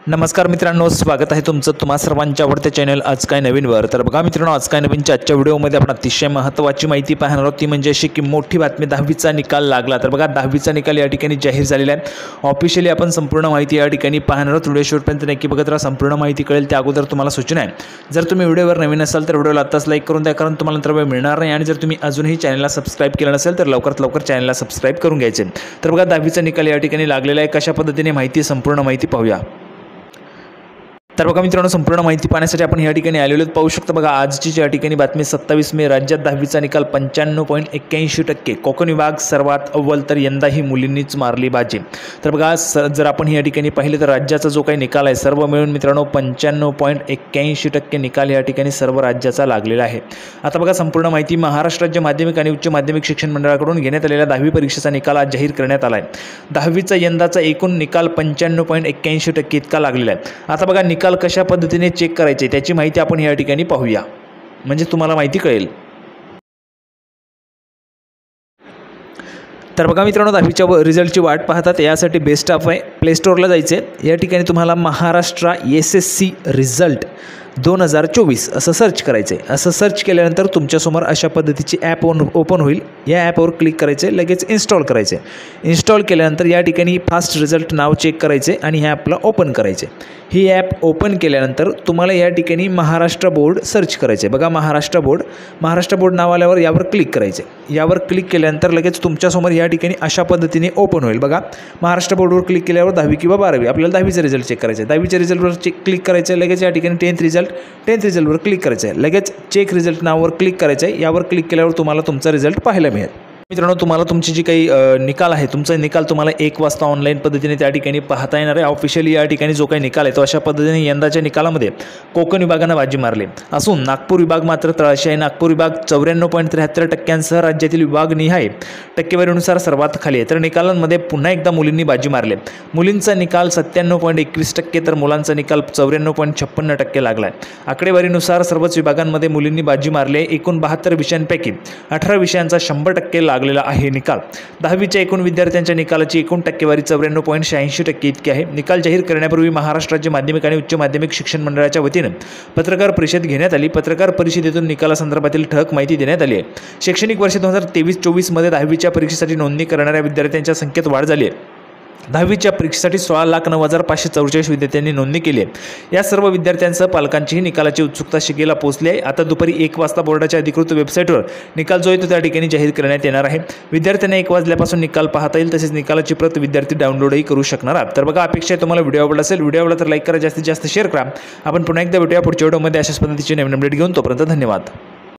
नमस्कार मित्रांनो, स्वागत आहे तुमचं तुम्हा सर्वांच्या आवडत्या चॅनल आज काय नवीनवर। तर बघा मित्रांनो, आज काय नवीनच्या आजच्या व्हिडिओमध्ये आपण अतिशय महत्त्वाची माहिती पाहणार आहोत। ती म्हणजे अशी की मोठी बातमी, 10वीचा निकाल लागला। तर बघा 10वीचा निकाल या ठिकाणी जाहीर झालेला आहे। ऑफिशियली आपण संपूर्ण माहिती या ठिकाणी पाहणार आहोत। व्हिडिओ शेवटपर्यंत नक्की बघत राहा, संपूर्ण माहिती कळेल। त्या अगोदर तुम्हाला सूचना आहे, जर तुम्ही व्हिडिओवर नवीन असाल तर व्हिडिओला आत्ताच लाईक करून द्या, कारण तुम्हाला नंतर वेळ मिळणार नाही। आणि जर तुम्ही अजूनही चॅनलला सबस्क्राईब केलं नसेल तर लवकरात लवकर चॅनलला सबस्क्राईब करून घ्यायचे। तर बघा 10वीचा निकाल या ठिकाणी लागलेला आहे। कशा पद्धतीने माहिती, संपूर्ण माहिती पाहूया। तर बघा मित्रांनो, संपूर्ण माहिती पाहण्यासाठी आपण या ठिकाणी आलेलो पाहू शकता। बघा आजची या ठिकाणी बातमी 27 मे, राज्यात 10वीचा निकाल 95.81%। कोकण विभाग सर्वात अव्वल, तर यंदाही मुलींनीच मारली बाजी। तर बघा जर आपण या ठिकाणी पाहिले तर राज्याचा जो काही निकाल आहे सर्व मिळून मित्रांनो 95.81% निकाल या ठिकाणी सर्व राज्याचा लागलेला आहे। आता बघा संपूर्ण माहिती, महाराष्ट्र राज्य माध्यमिक आणि उच्च माध्यमिक शिक्षण मंडळाकडून घेण्यात आलेल्या 10वी परीक्षेचा निकाल आज जाहीर करण्यात आला आहे। 10वीचा यंदाचा एकूण निकाल 95.81% इतका लागलेला आहे। आता बघा निकाल कशा पद्धतीने चेक करायचे त्याची माहिती आपण या ठिकाणी पाहूया, म्हणजे तुम्हाला माहिती कळेल। तर बघा मित्रांनो, 10वीच्या रिझल्टची वाट पाहतात यासाठी बेस्ट ॲप आहे, प्ले स्टोअरला जायचे। या ठिकाणी तुम्हाला महाराष्ट्र SSC रिझल्ट 2024 असं सर्च करायचं आहे। असं सर्च केल्यानंतर तुमच्यासमोर अशा पद्धतीची ॲप ओपन होईल। या ॲपवर क्लिक करायचे, लगेच इन्स्टॉल करायचे। इन्स्टॉल केल्यानंतर या ठिकाणी फास्ट रिझल्ट नाव चेक करायचे आणि ह्या ॲपला ओपन करायचे। ही ॲप ओपन केल्यानंतर तुम्हाला या ठिकाणी महाराष्ट्र बोर्ड सर्च करायचे। बघा महाराष्ट्र बोर्ड नाव आल्यावर यावर क्लिक करायचे। यावर क्लिक केल्यानंतर लगेच तुमच्यासमोर या ठिकाणी अशा पद्धतीने ओपन होईल। बघा महाराष्ट्र बोर्डवर क्लिक केल्यावर 10वी किंवा 12वी आपल्याला 10वीचा रिझल्ट चेक करायचा आहे। 10वीच्या रिझल्टवर क्लिक करायचं, लगेच या ठिकाणी 10th रिझल्टवर क्लिक करायचं आहे। लगेच चेक रिझल्ट नावावर क्लिक करायचं आहे। यावर क्लिक केल्यावर तुम्हाला तुमचा रिझल्ट पाहायला मिळेल। मित्रांनो, तुम्हाला तुमची जी काही निकाल आहे, तुमचा निकाल तुम्हाला 1 वाजता ऑनलाईन पद्धतीने त्या ठिकाणी पाहता येणार आहे। ऑफिशियली या ठिकाणी जो काही निकाल आहे तो अशा पद्धतीने यंदाच्या निकालामध्ये कोकण विभागानं बाजी मारली असून नागपूर विभाग मात्र तळाशी आहे। नागपूर विभाग 94.73% राज्यातील विभागनिहाय टक्केवारीनुसार सर्वात खाली आहे। तर निकालांमध्ये पुन्हा एकदा मुलींनी बाजी मारली। मुलींचा निकाल 97.21%, तर मुलांचा निकाल 94.56% लागला आहे। आकडेवारीनुसार सर्वच विभागांमध्ये मुलींनी बाजी मारली आहे। एकूण 72 विषयांपैकी 18 विषयांचा 100% लागलेला आहे निकाल। 10वीच्या एकूण विद्यार्थ्यांच्या निकालाची एकूण टक्केवारी 94.86% इतकी आहे। निकाल जाहीर करण्यापूर्वी महाराष्ट्र राज्य माध्यमिक आणि उच्च माध्यमिक शिक्षण मंडळाच्या वतीने पत्रकार परिषद घेण्यात आली। पत्रकार परिषदेतून निकालासंदर्भातील ठळक माहिती देण्यात आली आहे। शैक्षणिक वर्ष 2023-24 मध्ये 10वीच्या परीक्षेसाठी नोंदणी करणाऱ्या विद्यार्थ्यांच्या संख्येत वाढ झाली आहे। 10वीच्या परीक्षेसाठी 16,09,544 विद्यार्थ्यांनी नोंदणी केली आहे। या सर्व विद्यार्थ्यांसह पालकांचीही निकालाची उत्सुकता शिगेला पोहोचली आहे। आता दुपारी 1 वाजता बोर्डाच्या अधिकृत वेबसाईटवर निकाल जो आहे तो त्या ठिकाणी जाहीर करण्यात येणार आहे। विद्यार्थ्यांना 1 वाजल्यापासून निकाल पाहता येईल, तसेच निकालाची प्रत विद्यार्थी डाउनलोडही करू शकणार आहेत। तर बघा, अपेक्षा आहे तुम्हाला व्हिडिओ आवडला असेल, व्हिडिओ आवडला तर लाईक करा, जास्तीत जास्त शेअर करा। आपण पुन्हा एकदा भेटूया पुढच्या व्हिडिओमध्ये अशाच पद्धतीचे नवीन अपडेट घेऊन। तोपर्यंत धन्यवाद।